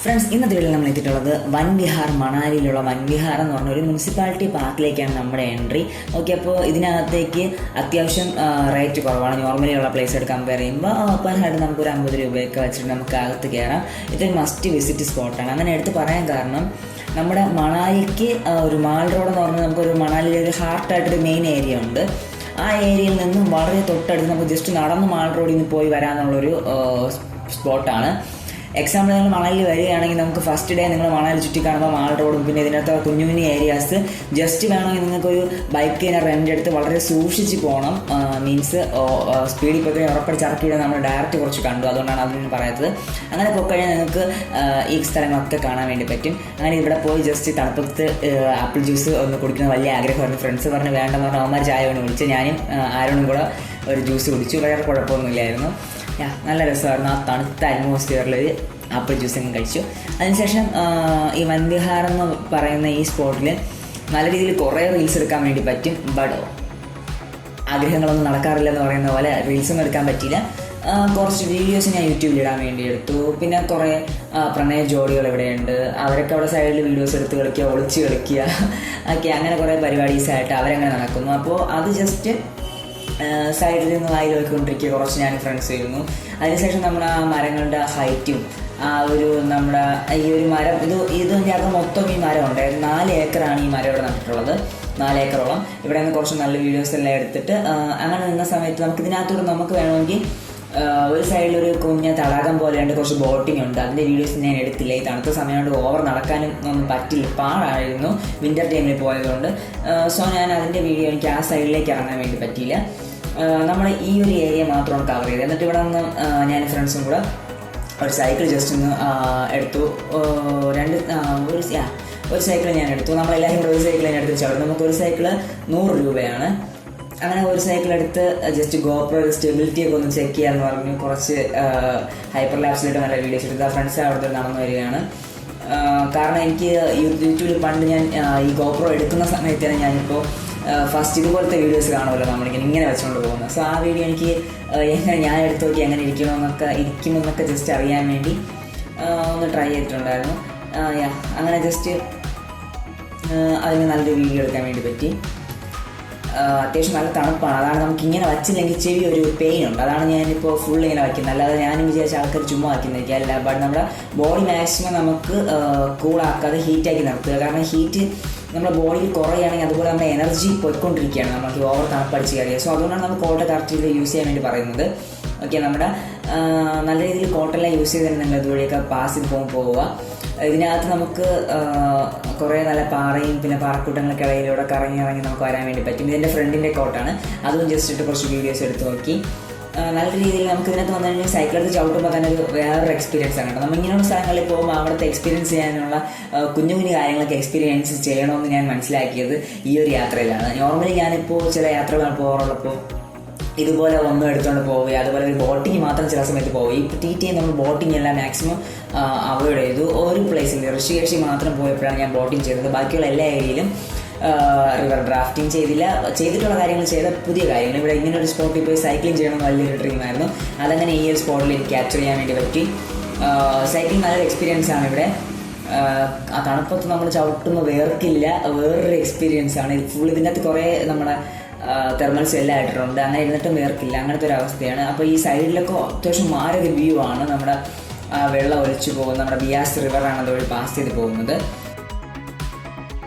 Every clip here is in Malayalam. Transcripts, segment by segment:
ഫ്രണ്ട്സ്, ഇന്നത്തെ വീഡിയോയിൽ നമ്മൾ എത്തിയിട്ടുള്ളത് വൻവിഹാർ, മണാലിയിലുള്ള വൻവിഹാർ എന്ന് പറഞ്ഞ ഒരു മുനിസിപ്പാലിറ്റി പാർക്കിലേക്കാണ് നമ്മുടെ എൻട്രി. ഓക്കെ, അപ്പോൾ ഇതിനകത്തേക്ക് അത്യാവശ്യം റേറ്റ് കുറവാണ്. നോർമലി ഉള്ള പ്ലേസ് കമ്പയർ ചെയ്യുമ്പോൾ പെർ ഹെഡ് നമുക്കൊരു 50 രൂപയൊക്കെ വെച്ചിട്ട് നമുക്ക് അകത്ത് കയറാം. ഇതൊരു മസ്റ്റ് വിസിറ്റ് സ്പോട്ടാണ്. അങ്ങനെ എടുത്ത് പറയാൻ കാരണം നമ്മുടെ മണാലിക്ക് ഒരു മാൾ റോഡ് എന്ന് പറഞ്ഞാൽ നമുക്കൊരു മണാലിയിലെ ഒരു ഹാർട്ടായിട്ടൊരു മെയിൻ ഏരിയ ഉണ്ട്. ആ ഏരിയയിൽ നിന്നും വളരെ തൊട്ടടുത്ത് നമുക്ക് ജസ്റ്റ് നടന്ന് മാൾ റോഡിൽ നിന്ന് പോയി വരാമെന്നുള്ളൊരു സ്പോട്ടാണ്. എക്സാമ്പിൾ നിങ്ങൾ മണാലിൽ വരികയാണെങ്കിൽ നമുക്ക് ഫസ്റ്റ് ഡേ നിങ്ങൾ മണാലി ചുറ്റി കാണുമ്പോൾ മാൾ റോഡും പിന്നെ ഇതിനകത്ത് കുഞ്ഞു കുഞ്ഞു ഏരിയാസ് ജസ്റ്റ് വേണമെങ്കിൽ നിങ്ങൾക്കൊരു ബൈക്കിനെ റെൻ്റ് എടുത്ത് വളരെ സൂക്ഷിച്ച് പോകണം. മീൻസ് സ്പീഡിൽ പോയി ഉറപ്പടിച്ച് ഇറക്കിയിട്ട് നമ്മൾ ഡയറക്റ്റ് കുറച്ച് കണ്ടു, അതുകൊണ്ടാണ് അതൊന്നും പറയാത്തത്. അങ്ങനെ പോയിക്കഴിഞ്ഞാൽ നിങ്ങൾക്ക് ഈ സ്ഥലങ്ങളൊക്കെ കാണാൻ വേണ്ടി പറ്റും. അങ്ങനെ ഇവിടെ പോയി ജസ്റ്റ് തണുപ്പത്ത് ആപ്പിൾ ജ്യൂസ് ഒന്ന് കുടിക്കുന്ന വലിയ ആഗ്രഹമായിരുന്നു. ഫ്രണ്ട്സ് പറഞ്ഞ് വേണ്ടെന്ന് പറഞ്ഞാൽ അവന്മാർ ചായ കൊണ്ട് കുടിച്ച് ഞാനും ആരോടും കൂടെ ഒരു ജ്യൂസ് കുടിച്ചു. വേറെ കുഴപ്പമൊന്നുമില്ലായിരുന്നു. നല്ല രസമായിരുന്നു. ആ തണുത്ത അറ്റ്മോസ്ഫിയറിൽ ആപ്പിൾ ജ്യൂസും കഴിച്ചു. അതിനുശേഷം ഈ വൻവിഹാർ എന്ന് പറയുന്ന ഈ സ്പോട്ടിൽ നല്ല രീതിയിൽ കുറേ റീൽസ് എടുക്കാൻ വേണ്ടി പറ്റും. ബട്ട് ആഗ്രഹങ്ങളൊന്നും നടക്കാറില്ലെന്ന് പറയുന്ന പോലെ റീൽസൊന്നും എടുക്കാൻ പറ്റിയില്ല. കുറച്ച് വീഡിയോസ് ഞാൻ യൂട്യൂബിൽ ഇടാൻ വേണ്ടി എടുത്തു. പിന്നെ കുറേ പ്രണയ ജോഡികൾ ഇവിടെയുണ്ട്. അവരൊക്കെ അവിടെ സൈഡിൽ വീഡിയോസ് എടുത്ത് കളിക്കുക, ഒളിച്ച് കളിക്കുക ഒക്കെ അങ്ങനെ കുറേ പരിപാടീസായിട്ട് അവരങ്ങനെ നടക്കുന്നു. അപ്പോൾ അത് ജസ്റ്റ് സൈഡിൽ നിന്ന് വായിൽ നോക്കിക്കൊണ്ടിരിക്കുക കുറച്ച് ഞാൻ ഫ്രണ്ട്സ് വരുന്നു. അതിനുശേഷം നമ്മൾ ആ മരങ്ങളുടെ ഹൈറ്റും ആ ഒരു നമ്മുടെ ഈ ഒരു മരം ഇതിൻ്റെ അകത്ത് മൊത്തം ഈ മരം ഉണ്ട്. 4 ഏക്കറാണ് ഈ മരം ഇവിടെ നട്ടിട്ടുള്ളത്. 4 ഏക്കറോളം. ഇവിടെ നിന്ന് കുറച്ച് നല്ല വീഡിയോസ് എല്ലാം എടുത്തിട്ട് അങ്ങനെ നിന്ന സമയത്ത് നമുക്ക് ഇതിനകത്തൂടെ നമുക്ക് വേണമെങ്കിൽ ഒരു സൈഡിലൊരു കുഞ്ഞ തടാകം പോലെയുണ്ട്, കുറച്ച് ബോട്ടിംഗ് ഉണ്ട്. അതിൻ്റെ വീഡിയോസ് ഞാൻ എടുത്തില്ല. ഈ തണുത്ത സമയം കൊണ്ട് ഓവർ നടക്കാനും ഒന്നും പറ്റില്ല, പാടായിരുന്നു വിൻ്റർ ടൈമിൽ പോയതുകൊണ്ട്. സോ ഞാൻ അതിൻ്റെ വീഡിയോ എനിക്ക് ആ സൈഡിലേക്ക് ഇറങ്ങാൻ വേണ്ടി പറ്റിയില്ല. നമ്മൾ ഈ ഒരു ഏരിയ മാത്രമാണ് കവർ ചെയ്തത്. എന്നിട്ട് ഇവിടെ നിന്ന് ഞാൻ ഫ്രണ്ട്സും കൂടെ ഒരു സൈക്കിൾ ജസ്റ്റ് ഒന്ന് എടുത്തു. ഒരു സൈക്കിൾ ഞാൻ എടുത്തു. നമ്മളെല്ലാവരും കൂടെ ഒരു സൈക്കിൾ ഞാൻ എടുത്ത് ചവിടും. നമുക്കൊരു സൈക്കിള് 100 രൂപയാണ്. അങ്ങനെ ഒരു സൈക്കിൾ എടുത്ത് ജസ്റ്റ് ഗോപ്രോ സ്റ്റെബിലിറ്റിയൊക്കെ ഒന്ന് ചെക്ക് ചെയ്യാമെന്ന് പറഞ്ഞു. കുറച്ച് ഹൈപ്പർ ലാപ്സിലിട്ട് നല്ല വീഡിയോസ് എടുത്ത് ആ ഫ്രണ്ട്സ് അവിടുത്തെ നടന്നു വരികയാണ്. കാരണം എനിക്ക് യൂട്യൂബിൽ പണ്ട് ഞാൻ ഈ ഗോപ്രോ എടുക്കുന്ന സമയത്താണ് ഞാനിപ്പോൾ ഫസ്റ്റ് ഇതുപോലത്തെ വീഡിയോസ് കാണുമല്ലോ നമ്മളിങ്ങനെ വെച്ചുകൊണ്ട് പോകുന്നത്. സോ ആ വീഡിയോ എനിക്ക് എങ്ങനെ ഞാൻ എടുത്ത് നോക്കി എങ്ങനെ ഇരിക്കുമെന്നൊക്കെ ജസ്റ്റ് അറിയാൻ വേണ്ടി ഒന്ന് ട്രൈ ചെയ്തിട്ടുണ്ടായിരുന്നു. അങ്ങനെ ജസ്റ്റ് അതിന് നല്ലൊരു വീഡിയോ എടുക്കാൻ വേണ്ടി പറ്റി. അത്യാവശ്യം നല്ല തണുപ്പാണ്. അതാണ് നമുക്ക് ഇങ്ങനെ വച്ചില്ലെങ്കിൽ ചെവി ഒരു പെയിൻ ഉണ്ട്. അതാണ് ഞാനിപ്പോൾ ഫുൾ ഇങ്ങനെ വയ്ക്കുന്നത്. അല്ലാതെ ഞാനും വിചാരിച്ച ആൾക്കാർ ചുമ്മാ വയ്ക്കുന്നതായിരിക്കും. ബട്ട് നമ്മുടെ ബോഡി മാക്സിമം നമുക്ക് കൂളാക്കാതെ ഹീറ്റാക്കി നിർത്തുക. കാരണം ഹീറ്റ് നമ്മുടെ ബോഡിയിൽ കുറയുകയാണെങ്കിൽ അതുപോലെ നമ്മുടെ എനർജി പോയിക്കൊണ്ടിരിക്കുകയാണ്, നമുക്ക് ഓവർ തണുപ്പടിച്ച് കയറിയത്. സോ അതുകൊണ്ടാണ് നമുക്ക് കോട്ട കറക്റ്റ് യൂസ് ചെയ്യാൻ വേണ്ടി പറയുന്നത്. ഓക്കെ, നമ്മുടെ നല്ല രീതിയിൽ കോട്ടെല്ലാം യൂസ് ചെയ്ത് തന്നെ നിങ്ങൾ ഇതുവഴിയൊക്കെ പാസ് ചെയ്ത് പോവുക. ഇതിനകത്ത് നമുക്ക് കുറേ നല്ല പാറയും പിന്നെ പാറക്കൂട്ടങ്ങളൊക്കെ ഇടയിലൂടെ കറങ്ങി നമുക്ക് വരാൻ വേണ്ടി പറ്റും. ഇതിൻ്റെ ഫ്രണ്ടിൻ്റെ കോട്ടാണ്. അതും ജസ്റ്റ് ഇട്ട് കുറച്ച് വീഡിയോസ് എടുത്ത് നോക്കി. നല്ല രീതിയിൽ നമുക്ക് ഇതിനകത്ത് വന്നു കഴിഞ്ഞാൽ സൈക്കിളെടുത്ത് ചവിട്ടുമ്പോൾ തന്നെ ഒരു വേറൊരു എക്സ്പീരിയൻസ് ആണ് കേട്ടോ. നമ്മൾ ഇങ്ങനെയുള്ള സ്ഥലങ്ങളിൽ പോകുമ്പോൾ അവിടുത്തെ എക്സ്പീരിയൻസ് ചെയ്യാനുള്ള കുഞ്ഞു കുഞ്ഞു കാര്യങ്ങളൊക്കെ എക്സ്പീരിയൻസ് ചെയ്യണമെന്ന് ഞാൻ മനസ്സിലാക്കിയത് ഈ ഒരു യാത്രയിലാണ്. നോർമലി ഞാനിപ്പോൾ ചില യാത്രകൾ പോകാറുള്ളപ്പോൾ ഇതുപോലെ ഒന്നും എടുത്തുകൊണ്ട് പോവുക, അതുപോലെ ഒരു ബോട്ടിങ് മാത്രം ചില സമയത്ത് പോവുക. ഇപ്പോൾ TT നമ്മൾ ബോട്ടിങ് എല്ലാം മാക്സിമം അവോയ്ഡ് ചെയ്തു. ഒരു പ്ലേസിൽ ഋഷികേശി മാത്രം പോയപ്പോഴാണ് ഞാൻ ബോട്ടിങ് ചെയ്തത്. ബാക്കിയുള്ള എല്ലാ ഏരിയയിലും റിവർ ഡ്രാഫ്റ്റിംഗ് ചെയ്തിട്ടുള്ള കാര്യങ്ങൾ ചെയ്ത പുതിയ കാര്യങ്ങൾ. ഇവിടെ ഇങ്ങനെ ഒരു സ്പോട്ടിൽ പോയി സൈക്ലിംഗ് ചെയ്യണമെന്ന് വലിയൊരു ഡ്രീമായിരുന്നു. അതങ്ങനെ ഈ ഒരു സ്പോട്ടിൽ എനിക്ക് ക്യാപ്ചർ ചെയ്യാൻ വേണ്ടി പറ്റി. സൈക്ലിംഗ് നല്ലൊരു എക്സ്പീരിയൻസ് ആണ്. ഇവിടെ ആ തണുപ്പത്ത് നമ്മൾ ചവിട്ടുമ്പോൾ വേർക്കില്ല, വേറൊരു എക്സ്പീരിയൻസ് ആണ്. ഫുൾ ഇതിൻ്റെ അകത്ത് കുറേ നമ്മുടെ തെർമൽസ് എല്ലാം ഇട്ടിട്ടുണ്ട്. അങ്ങനെ ഇരുന്നിട്ടും വേർക്കില്ല, അങ്ങനത്തെ ഒരു അവസ്ഥയാണ്. അപ്പോൾ ഈ സൈഡിലൊക്കെ അത്യാവശ്യം മാറിയ വ്യൂ ആണ്. നമ്മുടെ വെള്ളം ഒലിച്ചു പോകുന്നത് നമ്മുടെ ബിയാസ് റിവറാണ് അതുവഴി പാസ് ചെയ്ത് പോകുന്നത്.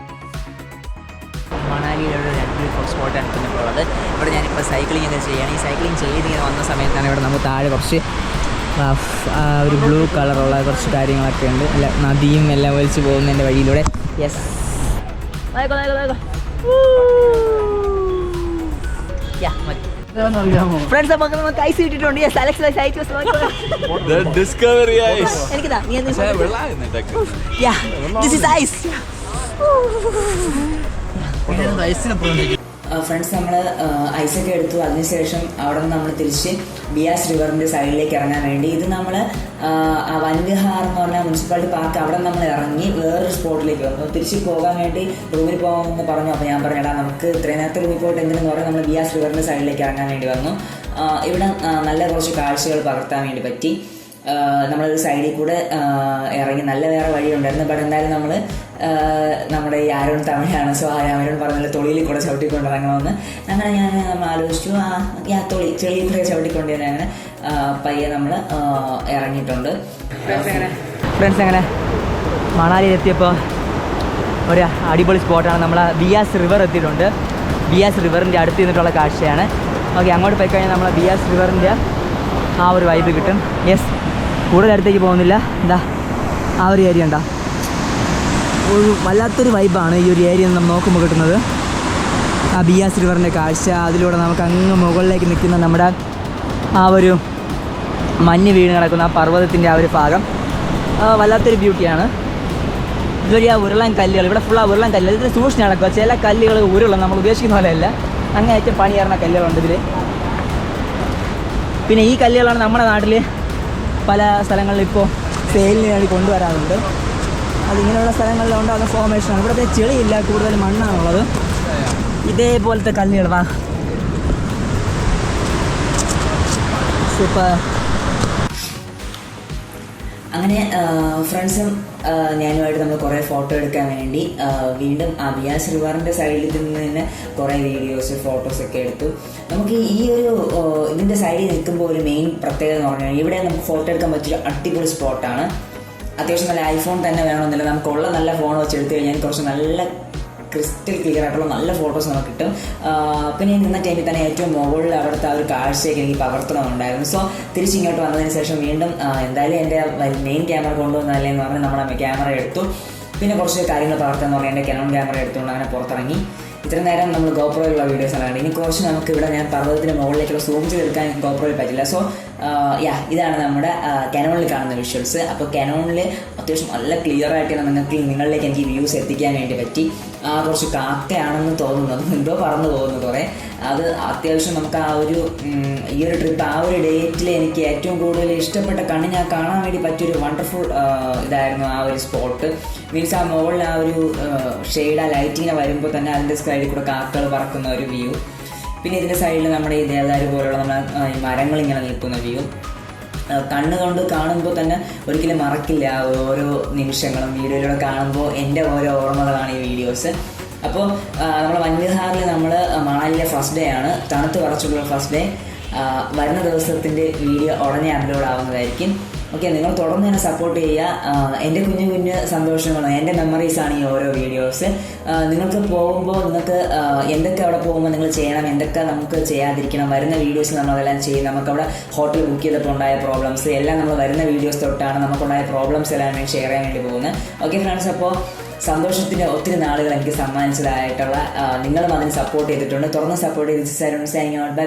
മണാലിയിലുള്ള രണ്ട് സ്പോട്ടാണ് ഇപ്പോൾ ഉള്ളത്. ഇവിടെ ഞാനിപ്പോൾ സൈക്ലിംഗ് ഒക്കെ ചെയ്യുകയാണ്. ഈ സൈക്ലിംഗ് ചെയ്തിങ്ങനെ വന്ന സമയത്താണ് ഇവിടെ നമുക്ക് താഴെ കുറച്ച് ഒരു ബ്ലൂ കളറുള്ള കുറച്ച് കാര്യങ്ങളൊക്കെ ഉണ്ട്. അല്ല, നദിയും എല്ലാം ഒലിച്ച് പോകുന്നതിൻ്റെ വഴിയിലൂടെ. യെസ്, ഫ്രണ്ട്സ്, നമുക്ക് നമുക്ക് ഐസ് കിട്ടിയിട്ടുണ്ട്. യെസ്, അലക്സ് എനിക്കിതാ, നീ ദിസ് ഈസ് ഐസ്. ഫ്രണ്ട്സ്, നമ്മൾ ഐസൊക്കെ എടുത്തു. അതിനുശേഷം അവിടെ നിന്ന് നമ്മൾ തിരിച്ച് ബിയാസ് റിവറിൻ്റെ സൈഡിലേക്ക് ഇറങ്ങാൻ വേണ്ടി ഇത് നമ്മൾ വൻവിഹാർ എന്ന് പറഞ്ഞാൽ മുനിസിപ്പാലിറ്റി പാർക്ക് അവിടെ നമ്മൾ ഇറങ്ങി വേറൊരു സ്പോട്ടിലേക്ക് വന്നു. തിരിച്ച് പോകാൻ വേണ്ടി റൂമിൽ പോകാമെന്ന് പറഞ്ഞു. അപ്പോൾ ഞാൻ പറഞ്ഞടാ നമുക്ക് ഇത്രയും നേരത്തെ റൂമിൽ പോയിട്ട് എന്തെന്ന് പറഞ്ഞാൽ നമ്മൾ ബിയാസ് റിവറിൻ്റെ സൈഡിലേക്ക് ഇറങ്ങാൻ വേണ്ടി വന്നു. ഇവിടെ നല്ല കുറച്ച് കാഴ്ചകൾ പകർത്താൻ വേണ്ടി പറ്റി. നമ്മളൊരു സൈഡിൽ കൂടെ ഇറങ്ങി നല്ല വേറെ വഴിയുണ്ടായിരുന്നു. ബട്ട് എന്തായാലും നമ്മൾ നമ്മുടെ ഈ ആരോൺ തമിഴാണ്, സോ ആരോൺ പറഞ്ഞാൽ തൊളിയിൽ കൂടെ ചവിട്ടിക്കൊണ്ട് ഇറങ്ങണമെന്ന്. അങ്ങനെ നമ്മൾ ആലോചിച്ചു ചെളിയിൽ കൂടെ ചവിട്ടിക്കൊണ്ട് തന്നെ അങ്ങനെ പയ്യെ നമ്മൾ ഇറങ്ങിയിട്ടുണ്ട്. ഫ്രണ്ട്സ് അങ്ങനെ മണാലിയിലെത്തിയപ്പോൾ ഒരു അടിപൊളി സ്പോട്ടാണ്. നമ്മൾ ബിയാസ് റിവർ എത്തിയിട്ടുണ്ട്. ബിയാസ് റിവറിൻ്റെ അടുത്ത് നിന്നിട്ടുള്ള കാഴ്ചയാണ്. ഓക്കെ, അങ്ങോട്ട് പോയി കഴിഞ്ഞാൽ നമ്മൾ ബിയാസ് റിവറിൻ്റെ ആ ഒരു വൈബ് കിട്ടും. യെസ്, കൂടുതൽ അടുത്തേക്ക് പോകുന്നില്ല. എന്താ ആ ഒരു ഏരിയ ഉണ്ടോ, ഒരു വല്ലാത്തൊരു വൈബാണ് ഈ ഒരു ഏരിയ നമ്മൾ നോക്കുമ്പോൾ കിട്ടുന്നത്. ആ ബിയാസ് റിവറിൻ്റെ കാഴ്ച, അതിലൂടെ നമുക്ക് അങ്ങ് മുകളിലേക്ക് നിൽക്കുന്ന നമ്മുടെ ആ ഒരു മഞ്ഞ് വീണ് കിടക്കുന്ന ആ പർവ്വതത്തിൻ്റെ ആ ഒരു ഭാഗം വല്ലാത്തൊരു ബ്യൂട്ടിയാണ്. ഇതൊരു ആ ഉരുളൻ കല്ലുകൾ, ഇവിടെ ഫുൾ ആ ഉരുളൻ കല്ലുകൾ. ഇതിൽ സൂക്ഷിച്ച് നടക്കുക, ചില കല്ലുകൾ ഉരുളും, നമ്മൾ ഉദ്ദേശിക്കുന്ന പോലെയല്ല. അങ്ങേയറ്റം പണിയേറുന്ന കല്ലുകളുണ്ട് ഇതിൽ. പിന്നെ ഈ കല്ലുകളാണ് നമ്മുടെ നാട്ടിൽ പല സ്ഥലങ്ങളിൽ ഇപ്പോൾ സെയിലിന് വേണ്ടി കൊണ്ടുവരാറുണ്ട്. അതിങ്ങനെയുള്ള സ്ഥലങ്ങളിൽ ഉണ്ടാകുന്ന ഫോർമേഷനാണ്. ഇവിടുത്തെ ചെളിയില്ല, കൂടുതൽ മണ്ണാണുള്ളത്. ഇതേപോലത്തെ കല്ലുകൾ വാ സൂപ്പർ. അങ്ങനെ ഫ്രണ്ട്സും ഞാനുമായിട്ട് നമ്മൾ കുറേ ഫോട്ടോ എടുക്കാൻ വേണ്ടി വീണ്ടും ആ ബിയാസ് റിവറിൻ്റെ സൈഡിൽ നിന്ന് തന്നെ കുറേ വീഡിയോസ് ഫോട്ടോസൊക്കെ എടുത്തു. നമുക്ക് ഈ ഒരു ഇതിൻ്റെ സൈഡിൽ നിൽക്കുമ്പോൾ ഒരു മെയിൻ പ്രത്യേകത എന്ന് പറഞ്ഞാൽ ഇവിടെ നമുക്ക് ഫോട്ടോ എടുക്കാൻ പറ്റിയ അടിപൊളി സ്പോട്ടാണ്. അത്യാവശ്യം നല്ല ഐഫോൺ തന്നെ വേണമെന്നില്ല, നമുക്കുള്ള നല്ല ഫോൺ വെച്ച് എടുത്തു കഴിഞ്ഞാൽ കുറച്ച് നല്ല ക്രിസ്റ്റൽ ക്ലിയർ ആയിട്ടുള്ള നല്ല ഫോട്ടോസ് നമുക്ക് കിട്ടും. പിന്നെ നിന്ന ടൈമിൽ തന്നെ ഏറ്റവും മുകളിൽ അവിടുത്തെ ആ ഒരു കാഴ്ചയൊക്കെ എനിക്ക് പകർത്തണമുണ്ടായിരുന്നു. സോ തിരിച്ചിങ്ങോട്ട് വന്നതിന് ശേഷം വീണ്ടും എന്തായാലും എൻ്റെ മെയിൻ ക്യാമറ കൊണ്ടുവന്നല്ലേ എന്ന് പറഞ്ഞാൽ നമ്മുടെ ക്യാമറ എടുത്തു. പിന്നെ കുറച്ച് കാര്യങ്ങൾ പകർത്താന്ന് പറഞ്ഞാൽ എൻ്റെ കാനോൺ ക്യാമറ എടുത്തുകൊണ്ട് അങ്ങനെ പുറത്തിറങ്ങി. ഇത്ര നേരം നമ്മൾ ഗോപ്രോയിലുള്ള വീഡിയോസാണ് കണ്ടത്. ഇനി കുറച്ച് നമുക്ക് ഇവിടെ ഞാൻ പർവ്വതത്തിന് മുകളിലേക്കുള്ള സൂം ചെയ്തെടുക്കാൻ ഗോപ്രോയിൽ പറ്റില്ല. സോ ഇതാണ് നമ്മുടെ കാനോണിൽ കാണുന്ന വിഷ്വൽസ്. അപ്പോൾ കാനോണിൽ അത്യാവശ്യം നല്ല ക്ലിയർ ആയിട്ട് നിങ്ങളിലേക്ക് എനിക്ക് വ്യൂസ് എത്തിക്കാൻ വേണ്ടി പറ്റി. കുറച്ച് കാക്കയാണെന്ന് തോന്നുന്നത്, എന്തോ പറന്നു പോകുന്നു കുറേ. അത് അത്യാവശ്യം നമുക്ക് ആ ഒരു ഈ ഒരു ട്രിപ്പ് ആ ഒരു ഡേറ്റിൽ എനിക്ക് ഏറ്റവും കൂടുതൽ ഇഷ്ടപ്പെട്ട കണ്ണ് ഞാൻ കാണാൻ വേണ്ടി പറ്റിയൊരു വണ്ടർഫുൾ ഇതായിരുന്നു ആ ഒരു സ്പോട്ട്. മീൻസ് ആ മുകളിൽ ആ ഒരു ഷെയ്ഡ് ആ ലൈറ്റിങ്ങനെ വരുമ്പോൾ തന്നെ അതിൻ്റെ സൈഡിൽ കൂടെ കാക്കകൾ പറക്കുന്ന ഒരു വ്യൂ. പിന്നെ ഇതിൻ്റെ സൈഡിൽ നമ്മുടെ ഈ ദേവദാരു പോലുള്ള നമ്മുടെ മരങ്ങളിങ്ങനെ നിൽക്കുന്ന വ്യൂ കണ്ണുകൊണ്ട് കാണുമ്പോൾ തന്നെ ഒരിക്കലും മറക്കില്ല. ഓരോ നിമിഷങ്ങളും വീഡിയോയിലൂടെ കാണുമ്പോൾ എൻ്റെ ഓരോ ഓർമ്മകളാണ് ഈ വീഡിയോസ്. അപ്പോൾ നമ്മൾ വൻവിഹാറിൽ നമ്മൾ മണാലിയിലെ ഫസ്റ്റ് ഡേ ആണ്, തണുത്ത് പറച്ചുള്ള ഫസ്റ്റ് ഡേ. വരുന്ന ദിവസത്തിൻ്റെ വീഡിയോ ഉടനെ അപ്ലോഡ് ആവുന്നതായിരിക്കും. ഓക്കെ, നിങ്ങൾ തുടർന്ന് തന്നെ സപ്പോർട്ട് ചെയ്യുക. എൻ്റെ കുഞ്ഞു കുഞ്ഞു സന്തോഷങ്ങളും എൻ്റെ മെമ്മറീസാണ് ഈ ഓരോ വീഡിയോസ്. നിങ്ങൾക്ക് പോകുമ്പോൾ നിങ്ങൾക്ക് എന്തൊക്കെ അവിടെ പോകുമ്പോൾ നിങ്ങൾ ചെയ്യണം, എന്തൊക്കെ നമുക്ക് ചെയ്യാതിരിക്കണം, വരുന്ന വീഡിയോസ് നമ്മളതെല്ലാം ചെയ്യും. നമുക്കവിടെ ഹോട്ടൽ ബുക്ക് ചെയ്തപ്പോൾ ഉണ്ടായ പ്രോബ്ലംസ് എല്ലാം നമ്മൾ വരുന്ന വീഡിയോസ് തൊട്ടാണ് നമുക്കുണ്ടായ പ്രോബ്ലംസ് എല്ലാം വേണ്ടി ഷെയർ ചെയ്യാൻ വേണ്ടി പോകുന്നത്. ഓക്കെ ഫ്രണ്ട്സ്, അപ്പോൾ സന്തോഷത്തിൻ്റെ ഒത്തിരി നാളുകൾ എനിക്ക് സമ്മാനിച്ചതായിട്ടുള്ള നിങ്ങളും അതിന് സപ്പോർട്ട് ചെയ്തിട്ടുണ്ട്. തുറന്ന് സപ്പോർട്ട് ചെയ്ത് സൈനിങ് ഔട്ട്. ബൈ.